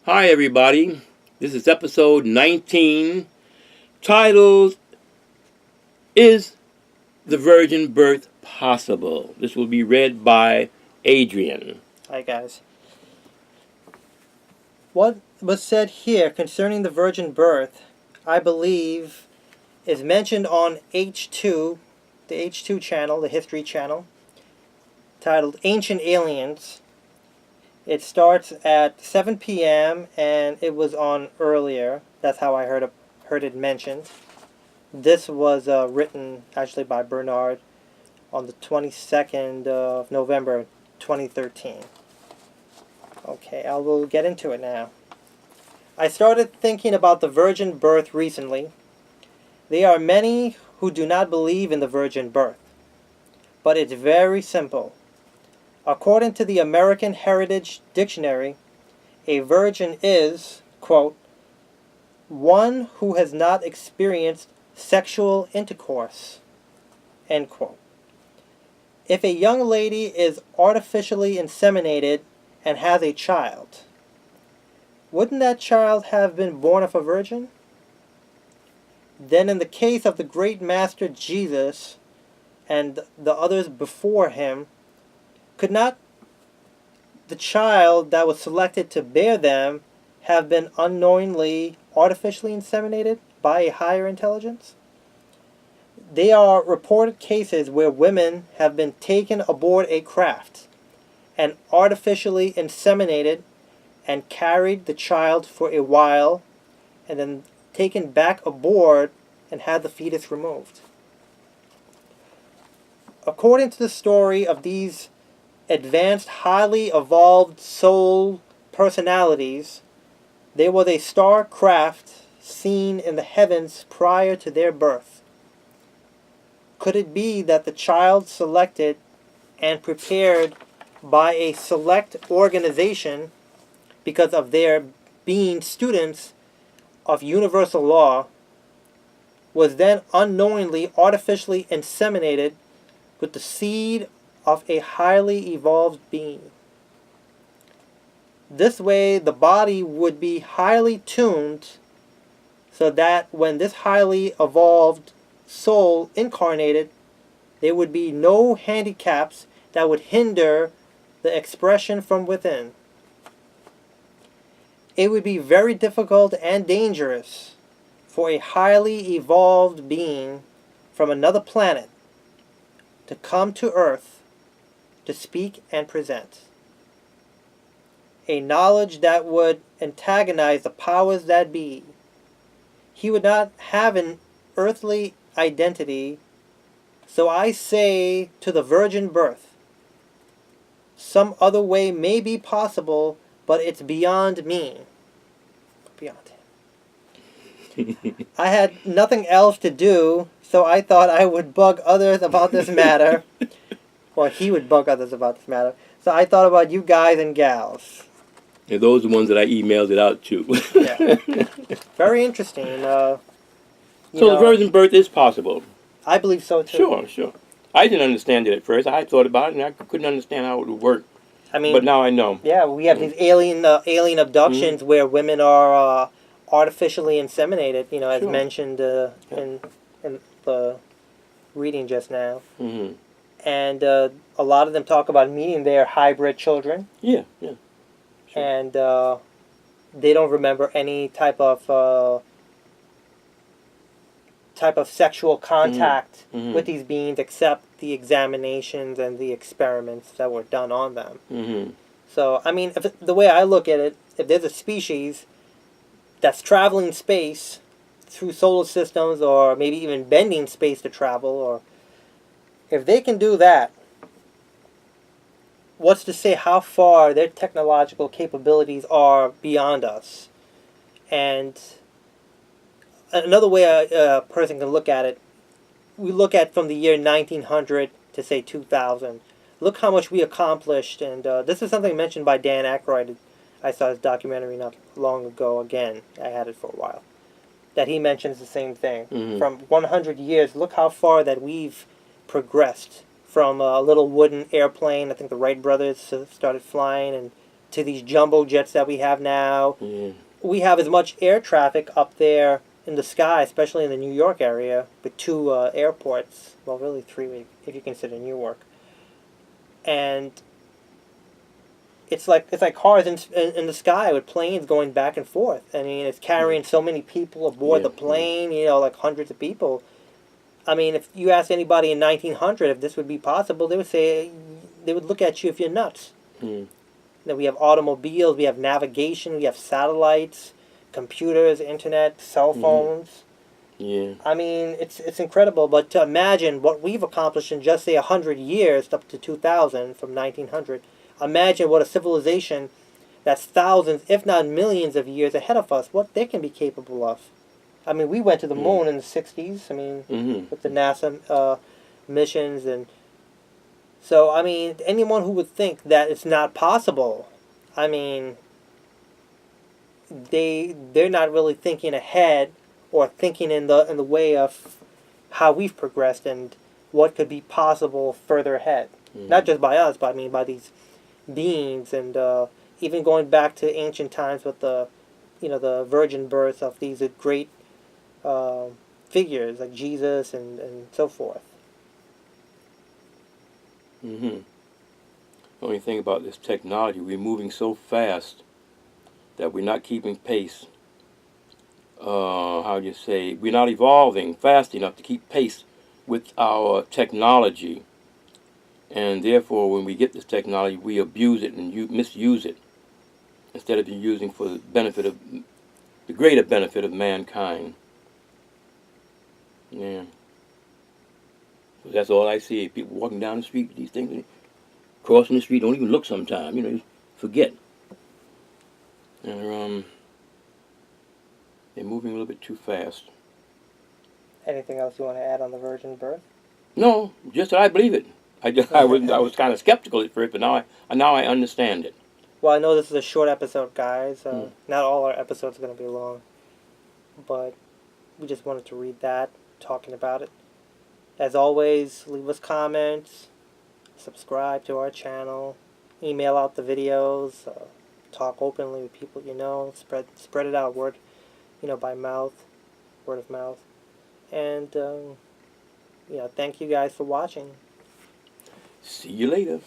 Hi, everybody. This is episode 19, titled, Is the Virgin Birth Possible? This will be read by Adrian. Hi, guys. What was said here concerning the virgin birth, I believe, is mentioned on H2, the H2 channel, the History channel, titled Ancient Aliens. It starts at 7 p.m. and it was on earlier. That's how I heard it mentioned. This was written actually by Bernard on the 22nd of November 2013. Okay, I will get into it now. I started thinking about the virgin birth recently. There are many who do not believe in the virgin birth, but it's very simple. According to the American Heritage Dictionary, a virgin is, quote, one who has not experienced sexual intercourse, end quote. If a young lady is artificially inseminated and has a child, wouldn't that child have been born of a virgin? Then in the case of the great master Jesus and the others before him, could not the child that was selected to bear them have been unknowingly artificially inseminated by a higher intelligence? There are reported cases where women have been taken aboard a craft and artificially inseminated and carried the child for a while and then taken back aboard and had the fetus removed. According to the story of these advanced, highly evolved soul personalities, there was a star craft seen in the heavens prior to their birth. Could it be that the child selected and prepared by a select organization because of their being students of universal law was then unknowingly artificially inseminated with the seed of a highly evolved being? This way, the body would be highly tuned so that when this highly evolved soul incarnated, there would be no handicaps that would hinder the expression from within. It would be very difficult and dangerous for a highly evolved being from another planet to come to Earth to speak and present. A knowledge that would antagonize the powers that be. He would not have an earthly identity, so I say to the virgin birth, some other way may be possible, but it's beyond me. Beyond him. I had nothing else to do, so I thought I would bug others about this matter. Or he would bug others about this matter. So I thought about you guys and gals. Yeah, those are the ones that I emailed it out to. Yeah. Very interesting. So the virgin birth is possible. I believe so too. Sure. I didn't understand it at first. I thought about it and I couldn't understand how it would work. I mean, but now I know. Yeah, we have these alien abductions where women are artificially inseminated. You know, as mentioned in the reading just now. Mm-hmm. And a lot of them talk about meeting their hybrid children. Yeah. Sure. And they don't remember any type of sexual contact with these beings except the examinations and the experiments that were done on them. Mm-hmm. So, I mean, the way I look at it, if there's a species that's traveling space through solar systems or maybe even bending space to travel, or if they can do that, what's to say how far their technological capabilities are beyond us? And another way a person can look at it, we look at from the year 1900 to say 2000. Look how much we accomplished, and this is something mentioned by Dan Aykroyd. I saw his documentary not long ago again. I had it for a while. That he mentions the same thing. Mm-hmm. From 100 years, look how far that we've progressed. From a little wooden airplane, I think the Wright brothers started flying, and to these jumbo jets that we have now. Yeah. We have as much air traffic up there in the sky, especially in the New York area, with 2 airports. Well, really 3 if you consider Newark. And it's like cars in the sky with planes going back and forth. I mean, it's carrying so many people aboard the plane. You know, like hundreds of people. I mean, if you ask anybody in 1900 if this would be possible, they would say, they would look at you if you're nuts. Mm. That we have automobiles, we have navigation, we have satellites, computers, internet, cell phones. Yeah. I mean, it's incredible. But to imagine what we've accomplished in just say 100 years, up to 2000 from 1900. Imagine what a civilization that's thousands, if not millions, of years ahead of us, what they can be capable of. I mean, we went to the moon in the 60s. I mean, with the NASA missions and. So, I mean, anyone who would think that it's not possible, I mean, they're not really thinking ahead or thinking in the way of how we've progressed and what could be possible further ahead. Not just by us, but I mean by these beings, and even going back to ancient times with the virgin birth of these great figures like Jesus and so forth. The only thing about this technology, we're moving so fast that we're not keeping pace. How do you say? We're not evolving fast enough to keep pace with our technology. And therefore, when we get this technology, we abuse it and misuse it instead of using for the greater benefit of mankind. Yeah. So that's all I see. People walking down the street with these things, crossing the street, don't even look sometimes. Just forget. And they're moving a little bit too fast. Anything else you want to add on the virgin birth? No, just that I believe it. I was kind of skeptical at first, but now I understand it. Well, I know this is a short episode, guys. Not all our episodes are going to be long, but we just wanted to read that, talking about it. As always, leave us comments, subscribe to our channel, email out the videos, talk openly with people you know, spread it out, word of mouth, and thank you guys for watching. See you later.